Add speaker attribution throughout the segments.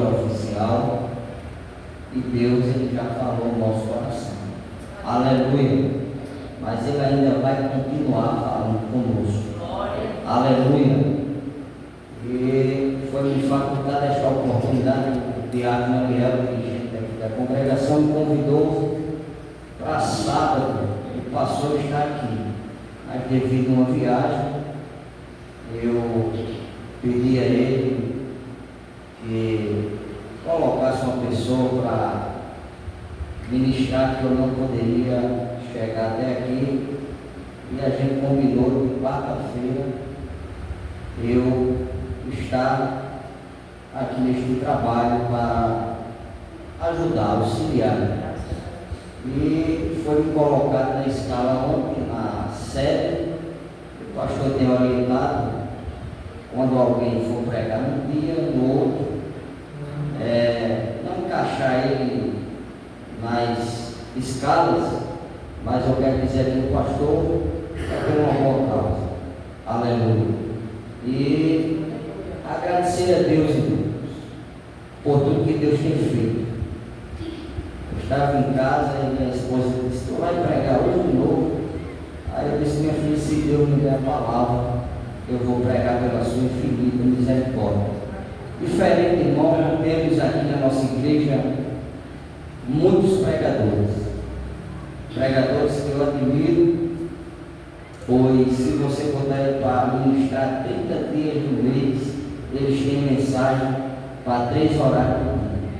Speaker 1: extraoficial e Deus ele já falou no nosso coração. Aleluia. Mas Ele ainda vai continuar falando conosco. Aleluia. E foi me facultada esta oportunidade, o Diácono Ariel, dirigente da congregação, me convidou para sábado. O pastor está aqui. Mas devido a uma viagem, eu pedi a ele que colocasse uma pessoa para ministrar, que eu não poderia chegar até aqui, e a gente combinou de quarta-feira eu estar aqui neste trabalho para ajudar, auxiliar. E foi me colocado na escala ontem, na sede. O pastor tem orientado, quando alguém for pregar num dia, no outro, não encaixar ele nas escalas, mas eu quero dizer que o pastor é por uma boa causa. Aleluia. E agradecer a Deus, irmãos, por tudo que Deus tem feito. Eu estava em casa e minha esposa disse: tu vai pregar hoje de novo? Aí eu disse: minha filha, se Deus me der a palavra, eu vou pregar pela sua infinita misericórdia. Diferente, irmão, temos aqui na nossa igreja muitos pregadores que eu admiro, pois se você puder para ministrar 30 dias do mês, eles têm mensagem para 3 horários por dia.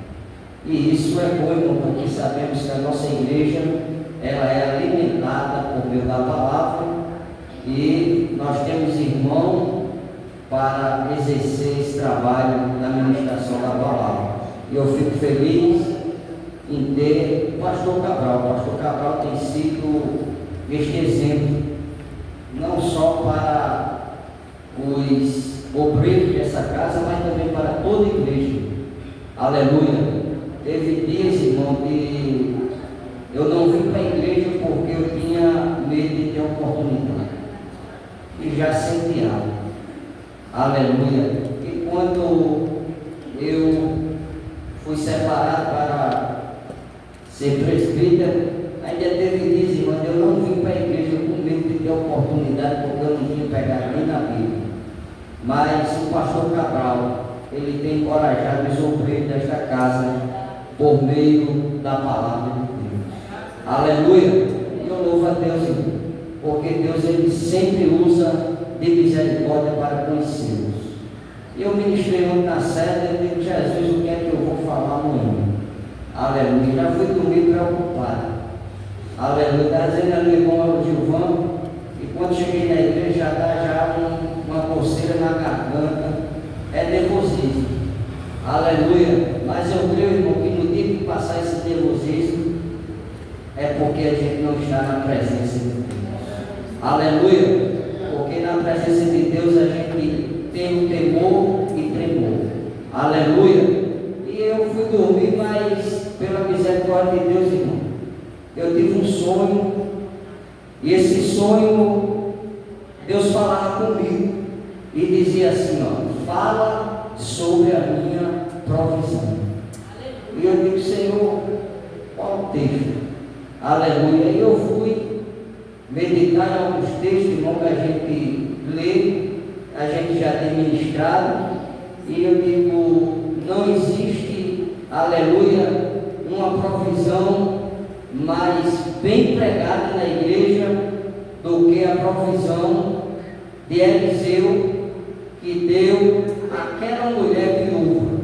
Speaker 1: E isso é bom, irmão, porque sabemos que a nossa igreja ela é alimentada por meio da palavra, e nós temos irmão para exercer esse trabalho da ministração da palavra. E eu fico feliz em ter o pastor Cabral. O pastor Cabral tem sido este exemplo, não só para os obreiros dessa casa, mas também para toda a igreja. Aleluia. Teve dias, irmão, que eu não vim para a igreja porque eu tinha medo de ter oportunidade, e já senti algo. Aleluia. E quando eu fui separado para ser presbítero, ainda teve dias, irmão, eu não vim para a igreja com medo de ter oportunidade, porque eu não tinha pegado nem na Bíblia. Mas o pastor Cabral, ele tem encorajado os obreiros desta casa por meio da palavra de Deus. Aleluia. E eu louvo a Deus, irmão, porque Deus ele sempre usa de misericórdia para conhecê-los. Eu ministrei ontem na sede e digo: Jesus, o que é que eu vou falar amanhã? Aleluia. Já fui dormir preocupado. Aleluia. Está dizendo ali o irmão Gilvão, e quando cheguei na igreja já dá uma coceira na garganta. É nervosismo. Aleluia. Mas eu creio, irmão, que no dia que passar esse nervosismo é porque a gente não está na presença de Deus. Aleluia. Porque na presença de Deus a gente tem o temor e tremor. Aleluia. E eu fui dormir, mas pela misericórdia de Deus, irmão, eu tive um sonho, e esse sonho Deus falava comigo e dizia assim: ó, fala sobre a minha provisão. E eu digo: Senhor, qual o texto? Aleluia. E eu fui meditar em alguns textos, irmão, que a gente lê, a gente já tem ministrado, e eu digo: não existe, aleluia, uma provisão mais bem pregada na igreja do que a provisão de Eliseu, que deu àquela mulher viúva,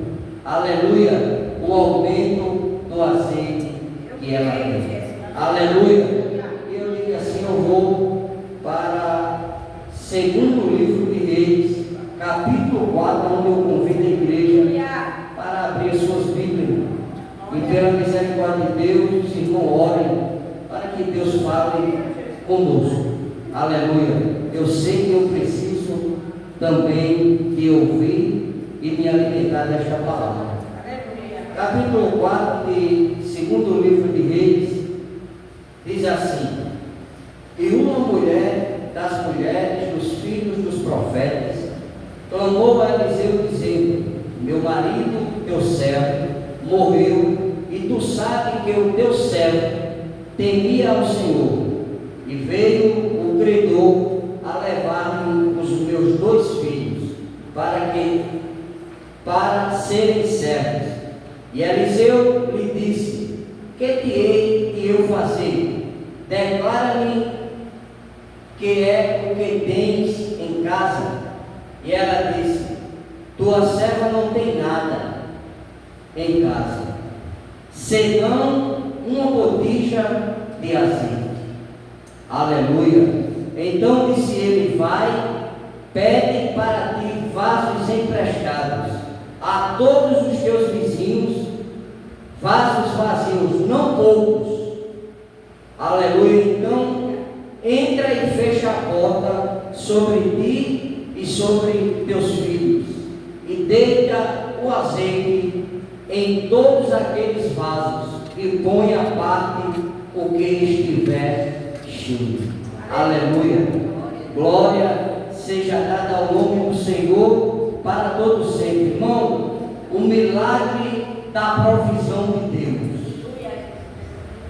Speaker 1: aleluia, o aumento do azeite que ela teve. Aleluia. E eu digo assim: eu vou para segundo livro de Reis, capítulo 4, onde eu convido a igreja para abrir suas Bíblias. E pela misericórdia de Deus, os irmãos orem para que Deus fale conosco. Aleluia. Eu sei que eu preciso também de ouvir e me alimentar desta palavra. Capítulo 4 de segundo livro de Reis diz assim: e uma mulher das mulheres dos filhos dos profetas clamou a Eliseu dizendo: meu marido, teu servo, morreu, e tu sabes que o teu servo temia ao Senhor, e veio o credor a levar-me os meus 2 filhos, para serem servos. E Eliseu lhe disse: que te hei de eu fazer? Declara-me que é o que tens em casa. E ela disse: tua serva não tem nada em casa, senão uma botija de azeite. Aleluia. Então disse ele: vai, pede para ti vasos emprestados a todos os teus vizinhos, vasos vazios, não poucos. Aleluia. Então entra e fecha a porta sobre ti e sobre teus filhos, e deita o azeite em todos aqueles vasos, e põe à parte o que estiver cheio. Aleluia. Glória seja dada ao nome do Senhor para todos sempre. Irmão, o milagre da provisão de Deus.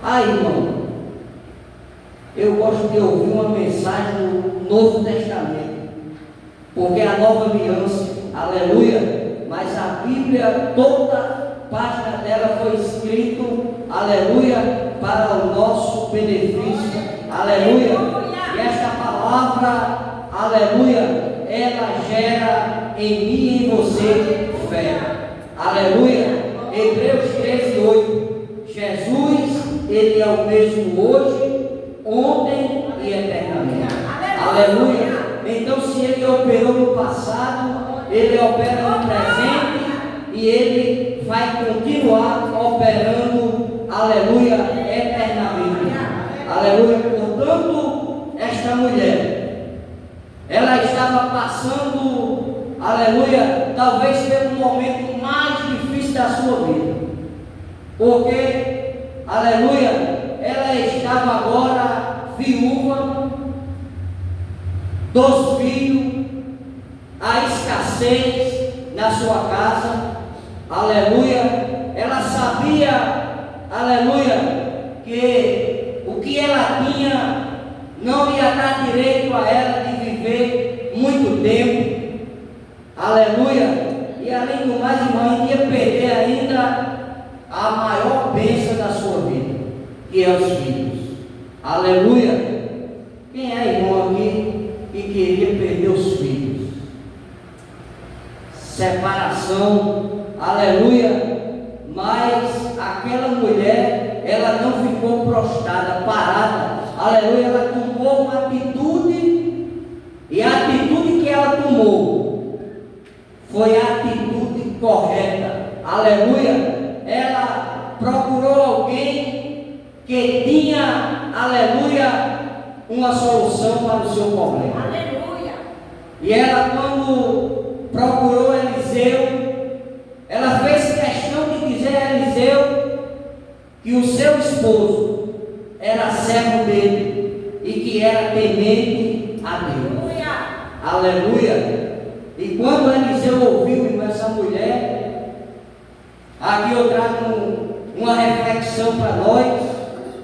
Speaker 1: Irmão, eu gosto de ouvir uma mensagem do Novo Testamento, porque a nova aliança, aleluia, mas a Bíblia, toda página dela foi escrito, aleluia, para o nosso benefício, aleluia. E esta palavra, aleluia, ela gera em mim e em você fé, aleluia. Hebreus 13:8. Jesus, ele é o mesmo hoje, ontem e eternamente, aleluia. Então, se ele operou no passado, ele opera no presente e ele vai continuar operando, aleluia, eternamente, aleluia. Portanto, esta mulher, ela estava passando, aleluia, talvez pelo momento mais difícil da sua vida, porque, aleluia, ela estava agora viúva, 2 filhos, a escassez na sua casa, aleluia. Ela sabia, aleluia, que o que ela tinha não ia dar direito a ela de viver muito tempo, aleluia. E além do mais, irmã, ia perder ainda a maior bênção da sua vida, que é os filhos, aleluia. Quem é irmão aqui que queria perder os filhos? Separação, aleluia. Mas aquela mulher, ela não ficou prostrada, parada, aleluia. Ela tomou uma atitude, e a atitude que ela tomou foi a atitude correta, aleluia. Ela procurou alguém que tinha, aleluia, uma solução para o seu problema, aleluia. E ela, quando procurou Eliseu, ela fez questão de dizer a Eliseu que o seu esposo era servo dele e que era temente a Deus, aleluia. E quando Eliseu ouviu essa mulher, aqui eu trago uma reflexão para nós,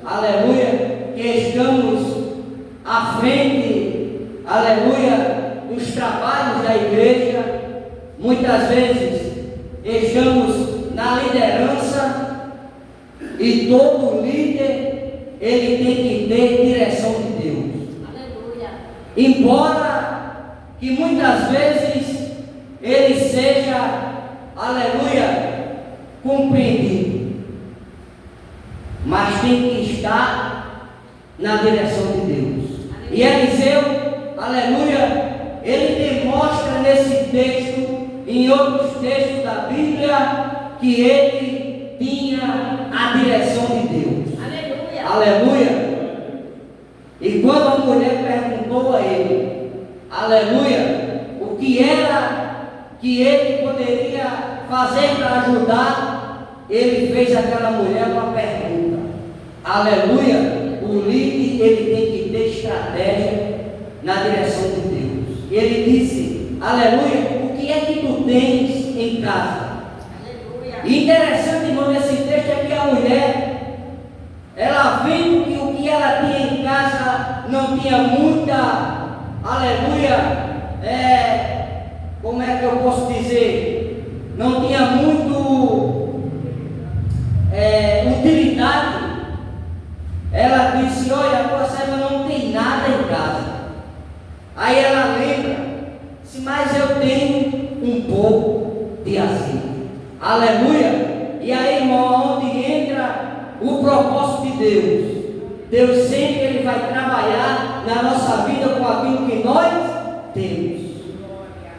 Speaker 1: aleluia, que estamos à frente, aleluia, dos trabalhos da igreja. Muitas vezes estamos na liderança, e todo líder, ele tem que ter direção de Deus, aleluia. Embora que muitas vezes ele seja, aleluia, compreendido, mas tem que estar na direção de Deus. E Eliseu, aleluia, ele demonstra nesse texto, em outros textos da Bíblia, que ele tinha a direção de Deus, aleluia, aleluia. E quando a mulher perguntou a ele, aleluia, o que era que ele poderia fazer para ajudar, ele fez àquela mulher uma pergunta, aleluia. O líder, ele tem que ter estratégia na direção de Deus. Ele disse, aleluia, o que é que tu tens em casa? Aleluia. E interessante, irmão, nesse texto é que a mulher, ela vendo que o que ela tinha em casa não tinha muita, aleluia, como é que eu posso dizer? Não tinha muito utilidade. Ela disse: olha, a tua serva não tem nada em casa. Aí ela lembra: mas eu tenho um pouco de azeite. Aleluia. E aí, irmão, onde entra o propósito de Deus? Deus sempre ele vai trabalhar na nossa vida com aquilo que nós temos.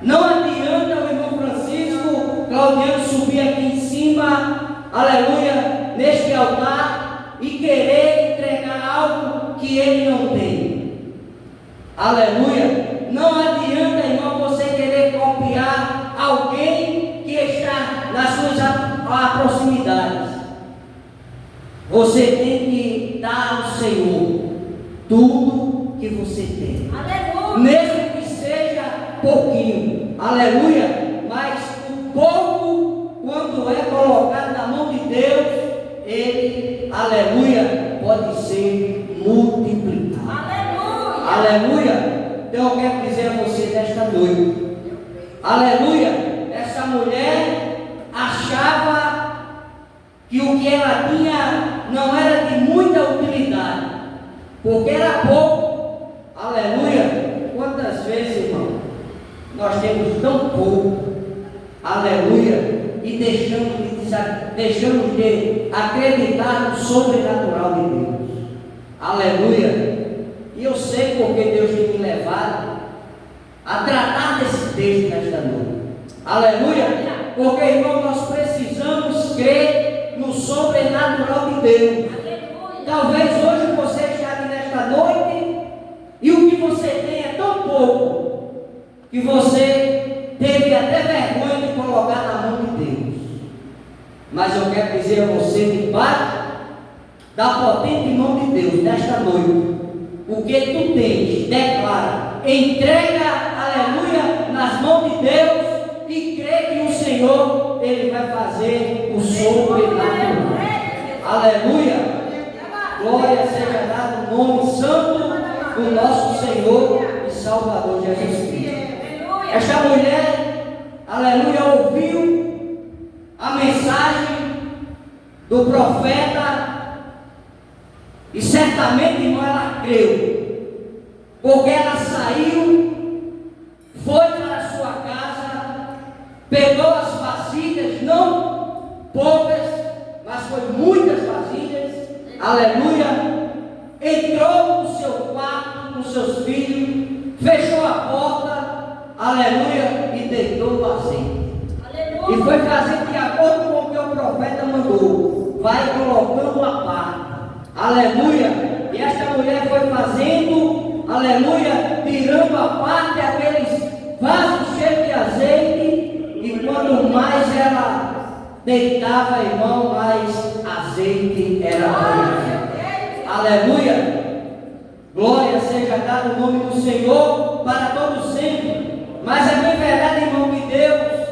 Speaker 1: Não adianta o irmão Francisco Claudiano subir aqui em cima, aleluia, neste altar e querer entregar algo que ele não tem. Aleluia. Não adianta, irmão, você querer copiar alguém que está nas suas proximidades. Você tem que dar ao Senhor tudo que você tem. Aleluia. Mesmo que seja pouquinho. Aleluia. Mas o pouco, quando é colocado na mão de Deus, ele, aleluia, pode ser multiplicado. Aleluia. Aleluia. Então eu quero dizer a você nesta noite, aleluia, essa mulher achava que o que ela tinha não era de muita utilidade, porque era pouco. Aleluia. Quantas vezes, irmão, nós temos tão pouco, aleluia, e deixamos de acreditar no sobrenatural de Deus. Aleluia. E eu sei porque Deus tem me levado a tratar desse texto nesta noite. Aleluia. Porque, irmão, nós precisamos crer no sobrenatural de Deus. Aleluia. Talvez hoje você esteja aqui nesta noite e o que você tem é tão pouco que você teve até vergonha de colocar na mão de Deus. Mas eu quero dizer a você, debaixo da potente mão de Deus, nesta noite, o que tu tens, declara, entrega, aleluia, nas mãos de Deus e crê que o Senhor, ele vai fazer o sobrenatural. Aleluia. Glória seja dada no nome santo do nosso Senhor e Salvador Jesus Cristo. Esta mulher, aleluia, ouviu a mensagem do profeta. E certamente, irmão, ela creu, porque ela saiu, foi para a sua casa, pegou as vasilhas, não poucas, mas foi muitas vasilhas, aleluia, entrou no seu quarto com seus filhos, fechou a porta, aleluia, e deitou o azeite. Aleluia. E foi fazer de acordo com o que o profeta mandou, vai colocando a parte. Aleluia. E esta mulher foi fazendo, aleluia, tirando a parte daqueles vasos cheios de azeite. E quanto mais ela deitava, irmão, mais azeite era mais. Aleluia. Glória seja dada o nome do Senhor para todos sempre. Mas é bem verdade, irmão, que Deus,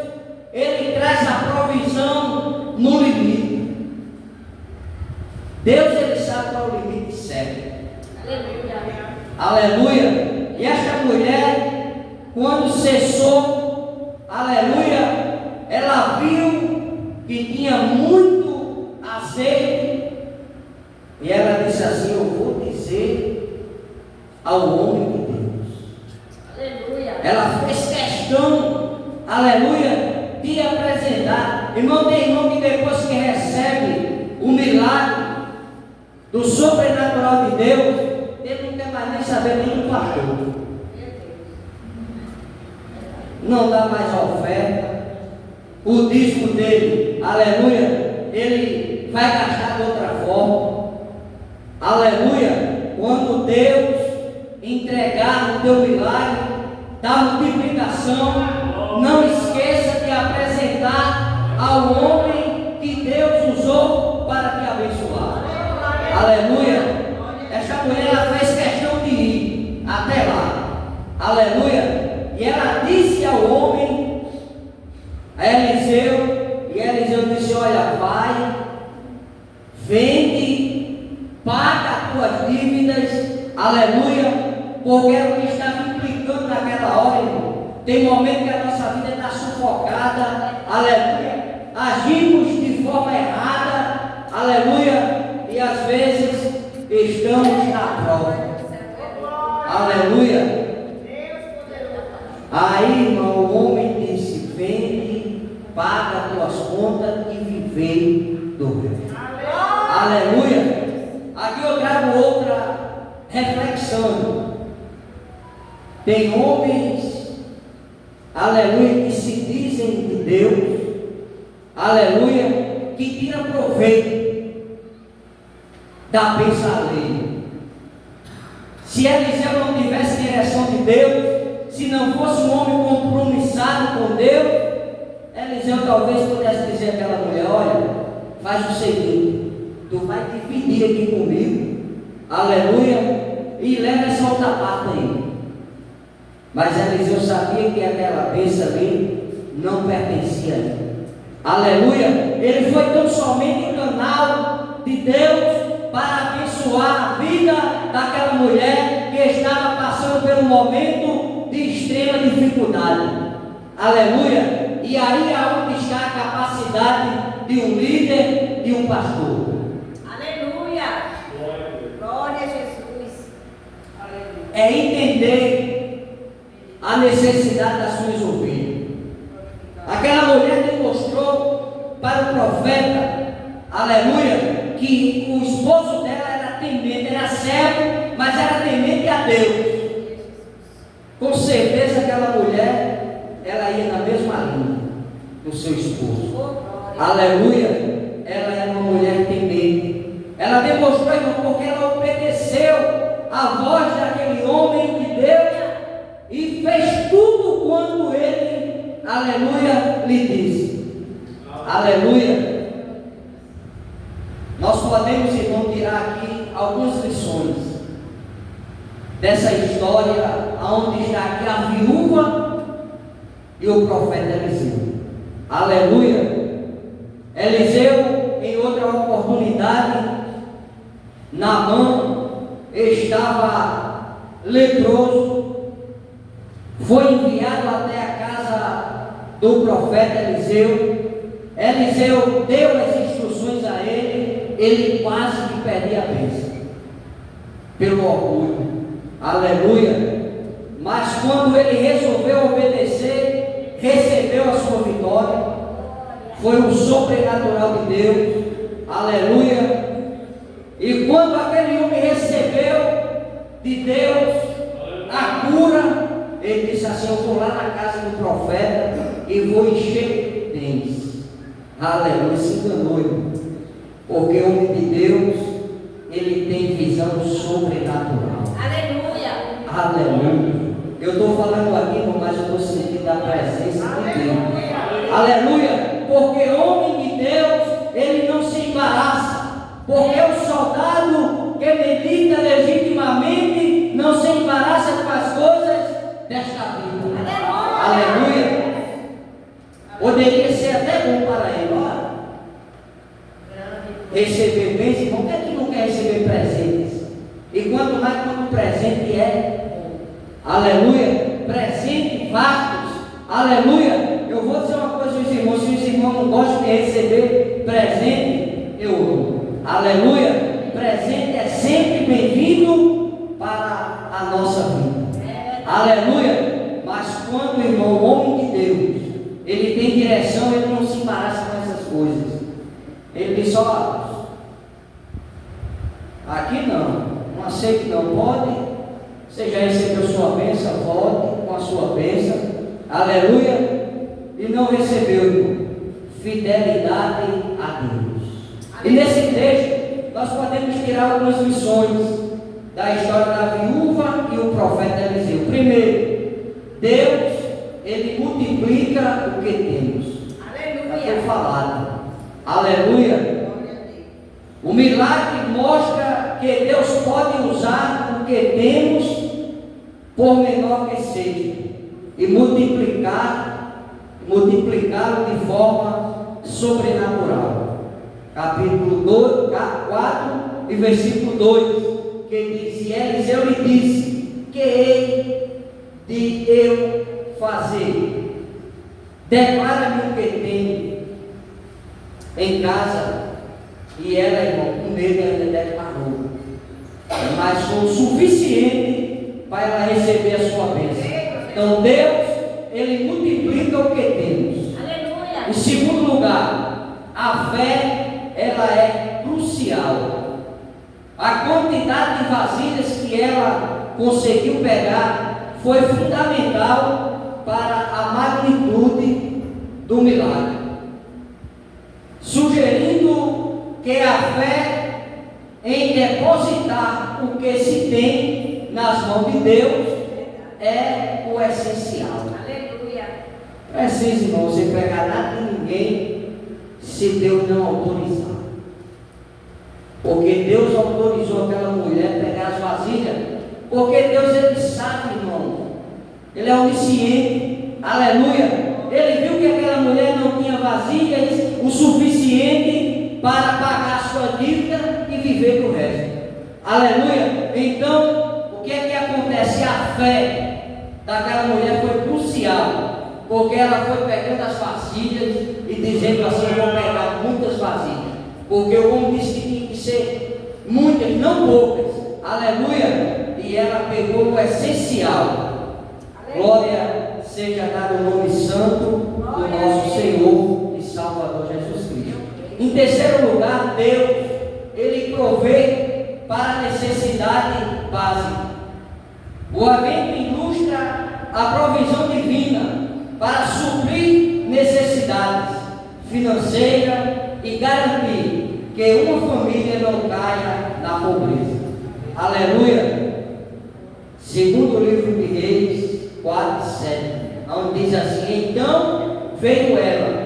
Speaker 1: ele traz a provisão no limite. Deus, ele sabe qual é o limite certo. Aleluia. Aleluia. E esta mulher, quando cessou, aleluia, ela viu que tinha muito azeite. E ela disse assim: eu vou dizer ao homem de Deus. Aleluia. Ela fez questão, aleluia, de apresentar. Irmão, tem irmão que depois que recebe o milagre do sobrenatural de Deus, ele não quer mais nem saber nem do pastor. Não dá mais oferta. O dízimo dele, aleluia, ele vai gastar de outra forma. Aleluia. Quando Deus entregar o teu milagre da multiplicação, não esqueça de apresentar ao homem que Deus usou para te abençoar. Aleluia. Esta mulher, ela fez questão de ir até lá. Aleluia. E ela disse ao homem, a Eliseu, e Eliseu Eliseu disse: olha, vai, vende, paga as tuas dívidas, aleluia, porque era o que estava implicando naquela hora, irmão. Tem momento que a nossa vida está sufocada, aleluia, agimos de forma errada, aleluia, e às vezes estamos na prova, aleluia. Aí, irmão, o homem disse: vende, paga as tuas contas e vivei do resto. Aleluia. Aqui eu trago outra reflexão. Tem homens, aleluia, que se dizem de Deus, aleluia, que tiram proveito da bênção alheia. Se Eliseu não tivesse direção de Deus, se não fosse um homem compromissado com Deus, Eliseu talvez pudesse dizer àquela mulher: olha, faz o seguinte, tu vai dividir aqui comigo, aleluia, e leva essa outra parte aí. Mas Eliseu sabia que aquela bênção ali não pertencia a ele, aleluia. Ele foi tão somente canal de Deus para abençoar a vida daquela mulher que estava passando por um momento de extrema dificuldade, aleluia. E aí é onde está a capacidade de um líder, de um pastor.
Speaker 2: Aleluia. Glória a Jesus. Aleluia.
Speaker 1: É entender a necessidade das suas ovelhas. Aquela mulher demonstrou para o profeta, aleluia, que o esposo dela era temente, era servo, mas era temente a Deus. Com certeza aquela mulher, ela ia na mesma linha do seu esposo. Aleluia. Ela era uma mulher temente. Ela demonstrou, irmão, porque ela obedeceu a voz daquele homem de Deus e fez tudo quanto ele, aleluia, lhe disse. Aleluia. Nós podemos, irmão, tirar aqui algumas lições dessa história, onde está aqui a viúva e o profeta Eliseu. Aleluia. Eliseu, em outra oportunidade, Naamã estava leproso, foi enviado até a casa do profeta Eliseu. Eliseu deu as instruções a ele, ele quase que perdia a bênção pelo orgulho. Aleluia. Mas quando ele resolveu obedecer, recebeu a sua vitória. Foi um sobrenatural de Deus. Aleluia. E quando aquele homem recebeu de Deus a cura, ele disse assim: eu vou lá na casa do profeta e vou encher de bens. Aleluia. Se enganou, irmão. Porque o homem de Deus, ele tem visão sobrenatural. Aleluia. Eu estou falando aqui, irmão, mas eu estou sentindo a presença de Deus. Aleluia. Porque homem de Deus, ele não se embaraça. Porque o soldado que medita legitimamente não se embaraça com as coisas desta vida. Aleluia. Poderia ser até bom para ele, ó, receber bens, irmão. Quem é que não quer receber presentes? E quanto mais quando o presente é, aleluia, presente vastos, aleluia. Eu vou dizer uma coisa aos irmãos: se os irmãos não gostam de receber presente, eu amo. Aleluia. Presente é sempre bem-vindo para a nossa vida. Aleluia. Mas quando, irmão, o homem de Deus, ele tem direção, ele não se embaraça com essas coisas. Ele diz: ó, aqui não aceito, não pode. Você já recebeu sua bênção, volte com a sua bênção, aleluia. E não recebeu, irmão, fidelidade a Deus. E nesse texto nós podemos tirar algumas lições da história da viúva e o profeta Eliseu. Primeiro, Deus, ele multiplica o que temos. Aleluia. Já foi falado. Aleluia. O milagre mostra que Deus pode usar o que temos, por menor que seja, e multiplicá-lo de forma sobrenatural. Capítulo 4 e versículo 2, que diz: e Eliseu lhe disse: que hei de eu fazer? Declara-me o que tenho em casa. E ela, irmão, com medo ainda declarou, mas foi o suficiente para ela receber a sua bênção. Então Deus, Ele multiplica o que temos.
Speaker 2: Aleluia.
Speaker 1: Em segundo lugar, a fé, ela é crucial. A quantidade de vasilhas que ela conseguiu pegar foi fundamental para a magnitude do milagre, sugerindo que a fé em depositar o que se tem nas mãos de Deus é o essencial.
Speaker 2: Aleluia.
Speaker 1: Precisa, irmão, você pegar nada de ninguém se Deus não autorizar. Porque Deus autorizou aquela mulher a pegar as vasilhas, porque Deus, Ele sabe, irmão, Ele é onisciente, aleluia. Ele viu que aquela mulher não tinha vasilhas o suficiente para pagar a sua dívida e viver do resto, aleluia. Então, o que é que acontece? A fé daquela mulher foi crucial, porque ela foi pegando as vasilhas e dizendo assim: eu vou pegar muitas vasilhas, porque o homem disse que tinha que ser muitas, não poucas, aleluia. E ela pegou o essencial. Glória seja dado o nome santo do nosso Senhor e Salvador Jesus Cristo. Em terceiro lugar, Deus, Ele provê para a necessidade básica. O evento ilustra a provisão divina para suprir necessidades financeiras e garantir que uma família não caia na pobreza. Aleluia. Segundo o livro de Reis 4:7, onde diz assim: então veio ela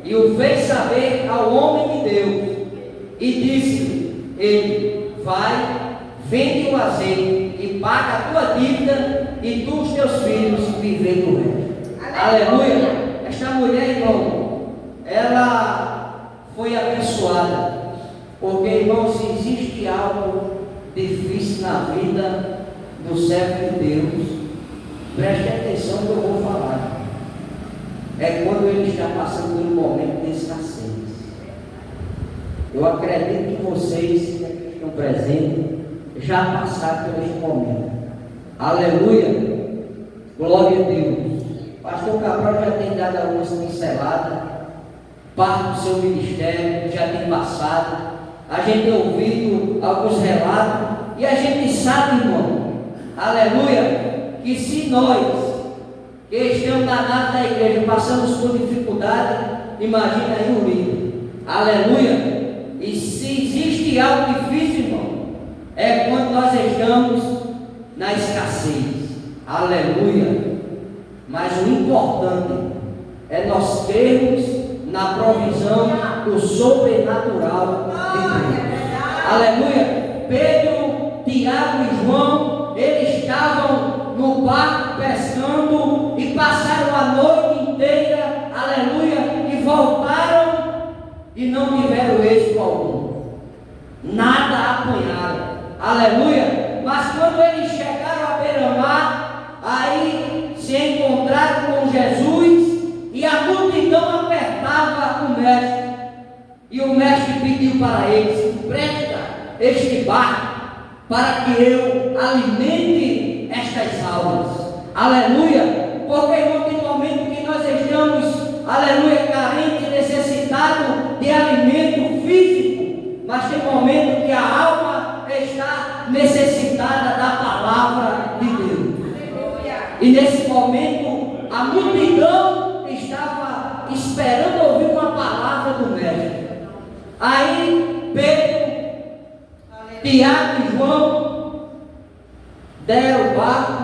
Speaker 1: e o fez saber ao homem de Deus, e disse-lhe ele: vai, vende o azeite e paga a tua dívida, e tu os teus filhos vivem do resto. Aleluia. Esta mulher, irmão, ela foi abençoada, porque, irmão, se existe algo difícil na vida do servo de Deus, preste atenção que eu vou falar, é quando ele está passando por um momento de escassez. Eu acredito que vocês que estão presentes já passaram por este momento. Aleluia. Glória a Deus. Pastor Cabral já tem dado algumas pinceladas, parte do seu ministério já tem passado. A gente tem ouvido alguns relatos e a gente sabe, irmão, aleluia, que se nós que estamos na nave da igreja passamos por dificuldade, imagina aí o líder, aleluia. E se existe algo difícil, irmão, é quando nós estamos na escassez, aleluia. Mas o importante é nós crermos na provisão do sobrenatural de Deus, aleluia. Pedro, Tiago e João, eles estavam no barco pescando e passaram a noite inteira, aleluia, e voltaram e não tiveram êxito algum, nada apanharam, aleluia. Mas quando eles chegaram à beira-mar, aí se encontraram com Jesus e a multidão apertava o mestre, e o mestre pediu para eles: empresta este barco para que eu alimente estas almas, aleluia. Porque, irmão, tem momento que nós estamos, aleluia, carentes, necessitados de alimento físico, mas tem momento que a alma está necessitada da palavra de Deus. Aleluia. E nesse momento a multidão estava esperando ouvir uma palavra do mestre. Aí Pedro, Tiago e João deram o barco,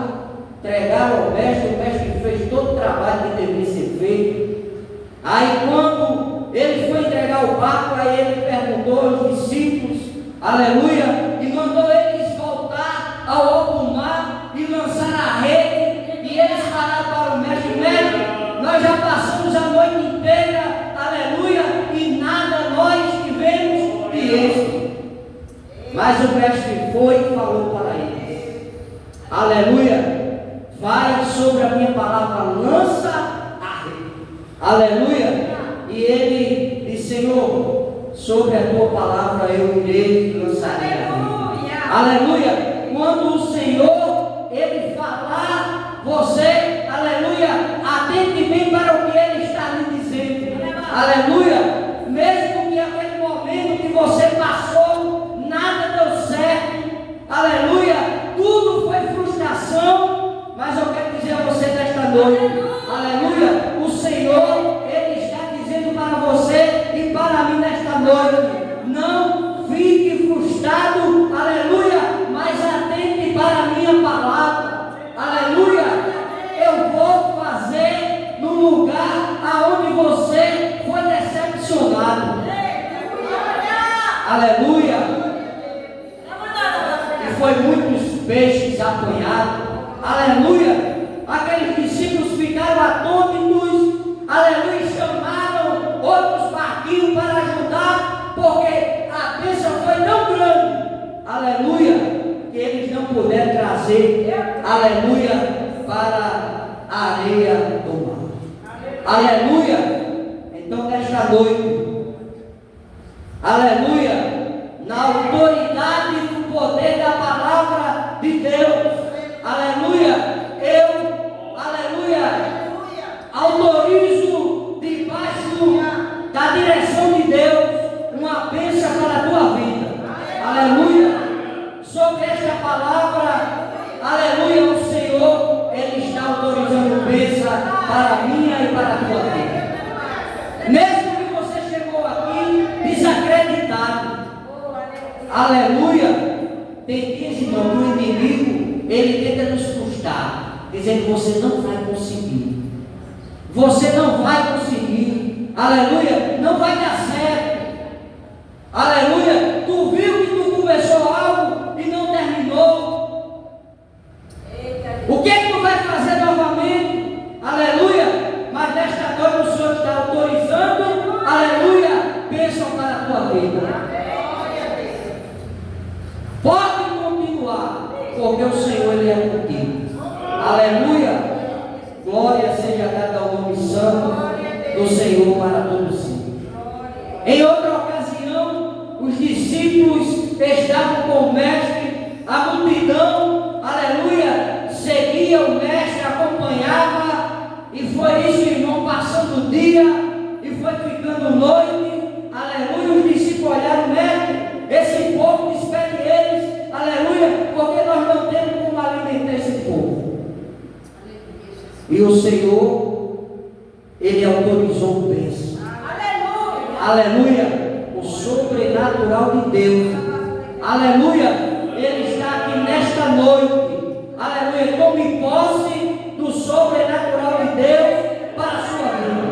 Speaker 1: entregaram ao mestre. O mestre fez todo o trabalho que devia ser feito. Aí quando ele foi entregar o barco, aí ele perguntou aos discípulos, aleluia, e mandou eles voltar ao alto mar e lançar a rede. E eles falaram para o mestre: mestre, nós já passamos a noite inteira, aleluia, e Mas o mestre foi e falou para eles: aleluia, vai sobre a minha palavra, lança a rede. Aleluia. E ele disse: Senhor, sobre a tua palavra eu irei e lançarei a rede. Aleluia. Quando o Senhor, ele falar, você, aleluia, atente bem para o que ele está lhe dizendo. Aleluia. Mesmo que aquele momento que você passou, nada deu certo. Aleluia. Tudo foi frustração. Mas eu quero dizer a você nesta noite, aleluia, o Senhor, ele está dizendo para você e para mim nesta noite: não fique frustrado, aleluia, mas atente para a minha palavra. Aleluia. Eu vou fazer no lugar aonde você foi decepcionado. Aleluia. E foi muitos peixes apanhados. Aleluia. Aqueles discípulos ficaram atônitos. Aleluia. Chamaram outros barquinhos para ajudar, porque a bênção foi tão grande. Aleluia. Que eles não puderam trazer, aleluia, para a areia do mar. Aleluia. Então nesta noite, aleluia, na autoridade do poder da palavra de Deus, aleluia, eu, aleluia, autorizo debaixo da direção de Deus uma bênção para a tua vida. Aleluia. Sobre esta palavra, aleluia, o Senhor, ele está autorizando bênção para a minha e para a tua vida. Mesmo que você chegou aqui desacreditado, aleluia, tem dias, irmão, que o inimigo, ele tenta nos frustrar, dizendo: você não vai conseguir, você não vai conseguir, aleluia, não vai dar certo. Aleluia. Tu viu que tu começou algo e não terminou. O que é que tu vai fazer novamente? Aleluia. Mas nesta noite o Senhor está autorizando, aleluia, bênção para a tua vida. Pode continuar, porque o Senhor, ele é contigo. Aleluia. Glória seja dada ao nome santo do Senhor para todos sempre. Em outra ocasião, os discípulos estavam com o mestre, a multidão, aleluia, seguia o mestre, acompanhava, e foi isso, irmão, passando o dia, e foi ficando noite, aleluia. Os discípulos olharam: mestre, esse povo despede eles, aleluia, porque nós não temos como alimentar esse povo. E o Senhor, ele autorizou o bênção. Aleluia. O sobrenatural de Deus, aleluia, ele está aqui nesta noite, aleluia. Tome posse do sobrenatural de Deus para a sua vida.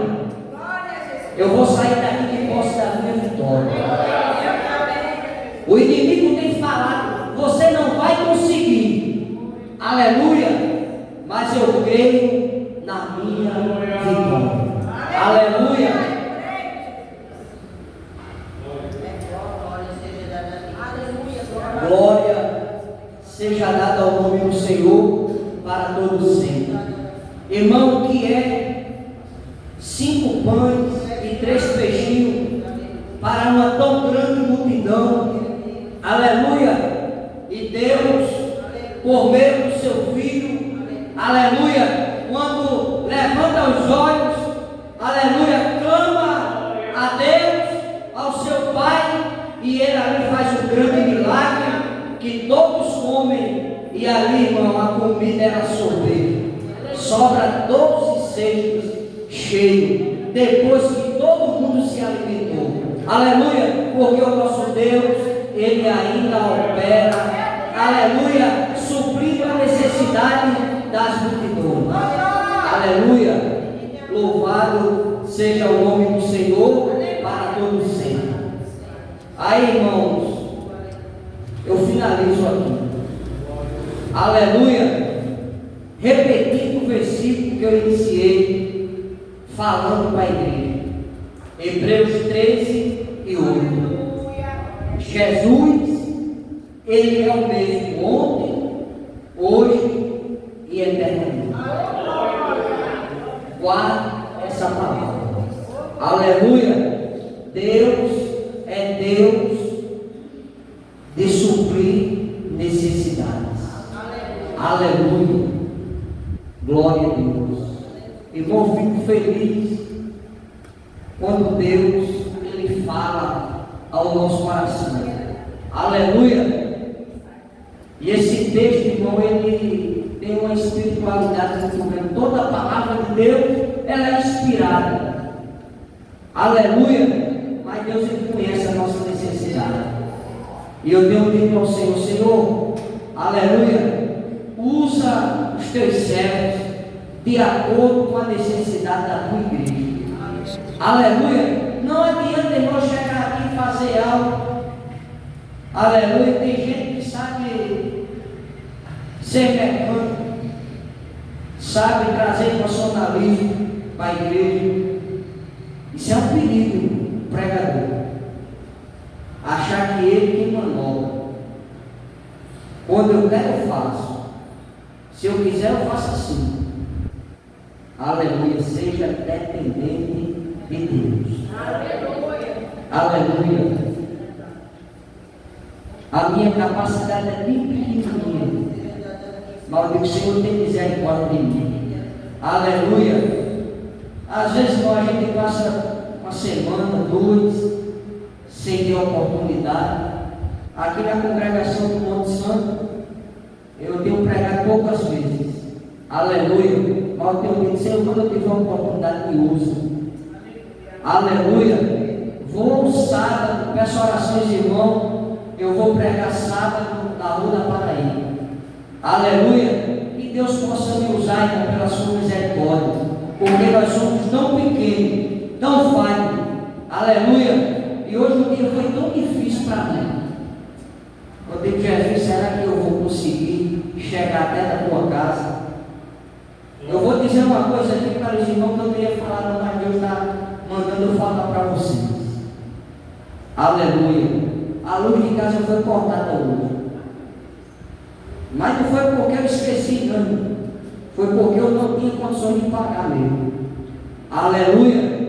Speaker 1: Eu vou sair daqui de posse da minha vitória. O inimigo tem falado: você não vai conseguir, aleluia, mas eu creio na minha vitória. Aleluia. Glória seja dada ao nome do Senhor para todos sempre. Irmão, o que é 5 pães e 3 peixinhos para uma tão grande multidão? Aleluia. E Deus, por meio do seu Filho, aleluia, quando levanta os olhos, aleluia, clama a Deus, ao seu Pai, e ele ali faz um grande milagre, que todos comem, e ali, irmão, a comida era soberba, sobra 12 cestos cheios, depois que todo mundo se alimentou. Aleluia, porque o nosso Deus, ele ainda opera, aleluia, suprindo a necessidade das multidões. Aleluia, louvado seja o nome do Senhor para todos sempre. Aí, irmãos, eu finalizo aqui. Aleluia. Repetindo o versículo que eu iniciei falando para a igreja. Hebreus 13 e 8. Jesus Ele é o mesmo ontem, hoje e eternamente. Guarde essa palavra. Aleluia. Deus é Deus de suprir necessidades. Aleluia. Glória a Deus. Irmão, fico feliz quando Deus ele fala ao nosso coração. Aleluia. E esse texto, irmão, ele tem uma espiritualidade muito grande. Toda a palavra de Deus, ela é inspirada. Aleluia. Mas Deus ele conhece a nossa necessidade. E eu tenho dito ao Senhor, Senhor, aleluia, usa os teus servos de acordo com a necessidade da tua igreja. Aleluia. Não adianta, irmão, chegar aqui e fazer algo. Aleluia. Tem gente que sabe ser mecânico, sabe trazer emocionalismo para a igreja. Isso é um perigo, pregador. Achar que ele que manobra. Quando eu quero, eu faço. Se eu quiser, eu faço assim. Aleluia. Seja dependente de Deus. Aleluia. Aleluia. A minha capacidade é bem pequenininha. Mas eu digo, Senhor, tem misericórdia de mim. Aleluia. Às vezes a gente passa uma semana, duas, sem ter oportunidade. Aqui na congregação do Monte Santo, eu tenho pregado poucas vezes. Aleluia. Mas eu tenho dito, Senhor, quando eu tiver uma oportunidade, me usa. Aleluia. Vou sábado, peço orações, irmão. Eu vou pregar sábado na Rua da Paraíba. Aleluia. Que Deus possa me usar, irmão, pela sua misericórdia. Porque nós somos tão pequenos, tão falhos. Aleluia. E hoje o dia foi tão difícil para mim. Eu digo, Jesus, será que eu vou conseguir chegar até na tua casa? Eu vou dizer uma coisa aqui para os irmãos que eu queria falar, mas Deus está mandando eu falar para vocês. Aleluia. A luz de casa foi cortada hoje. Mas não foi porque eu esqueci, não. Foi porque eu não tinha condições de pagar mesmo. Aleluia.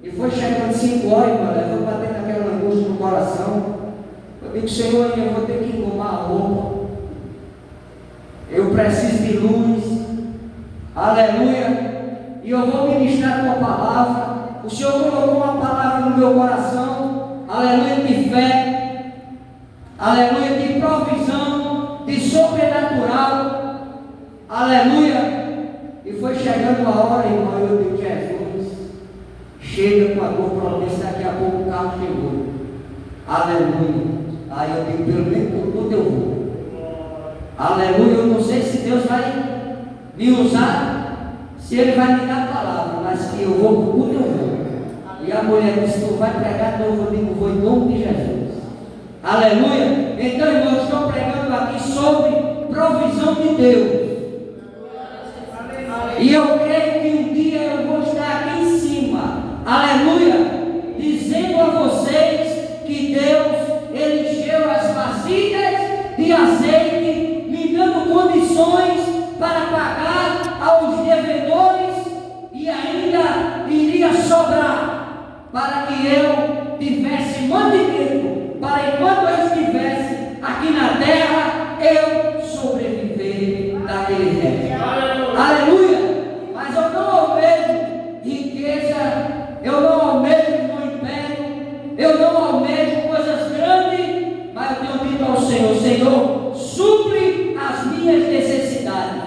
Speaker 1: E foi chegando 5 horas, mano, foi batendo aquela angústia no coração. Eu digo, Senhor, eu vou ter que engomar a roupa. Eu preciso de luz. Aleluia. E eu vou ministrar a tua palavra. O Senhor colocou uma palavra no meu coração. Aleluia, de fé. Aleluia, de provisão, de sobrenatural. Aleluia. E foi chegando a hora, irmão, eu digo, Jesus, chega com a tua promessa, daqui a pouco o carro chegou. Aleluia. Aí eu digo, pelo menos por tudo eu vou. Aleluia. Eu não sei se Deus vai me usar, se Ele vai me dar a palavra, mas que eu vou por tudo eu vou. E a mulher disse, tu vai pregar de novo, eu digo, vou em nome de Jesus. Aleluia. Então, irmãos, estou pregando aqui sobre provisão de Deus. E eu creio que um dia eu vou estar aqui em cima, aleluia, dizendo a vocês que Deus, Ele encheu as vasilhas de azeite, me dando condições para pagar aos devedores e ainda iria sobrar para que eu tivesse mantimento, para enquanto eu estivesse aqui na terra, eu sobreviver daquele resto. Aleluia. Mas eu não almejo riqueza, eu não almejo um império, eu não almejo coisas grandes, mas eu tenho dito ao Senhor, Senhor, supre as minhas necessidades,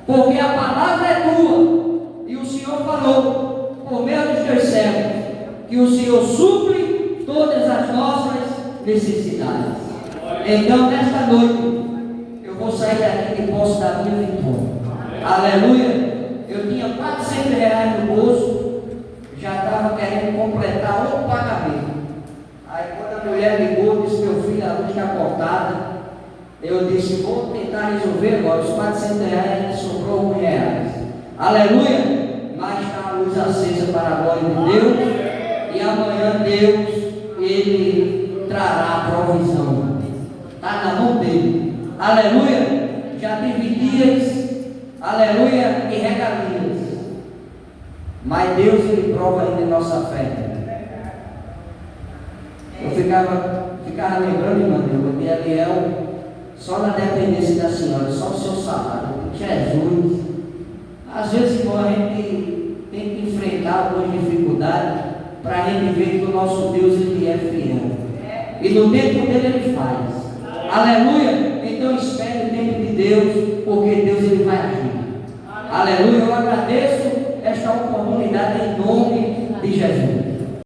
Speaker 1: porque a palavra é tua, e o Senhor falou, por meio dos teus servos, que o Senhor supre todas as nossas necessidades. Então, nesta noite, eu vou sair daqui de posse da minha vitória. Aleluia. Eu tinha R$400 no bolso, já estava querendo completar outro pagamento. Aí quando a mulher ligou, disse, meu filho, a luz está cortada. Eu disse, vou tentar resolver agora. Os R$400 sobrou R$1. Aleluia. Mas está a luz acesa para a glória de Deus. E amanhã Deus, Ele trará a provisão. Está está na mão dele. Aleluia. Já teve dias, aleluia, e regalias. Mas Deus, Ele prova ainda em nossa fé. Eu ficava lembrando, irmão, de Eliel, só na dependência da senhora, só o seu salário. Jesus. Às vezes, irmão, a gente tem que enfrentar algumas dificuldades para a gente ver que o nosso Deus, Ele é fiel. E no tempo dele Ele faz. Aleluia. Então espere o tempo de Deus, porque Deus Ele vai agir. Aleluia. Eu agradeço esta oportunidade em nome de Jesus.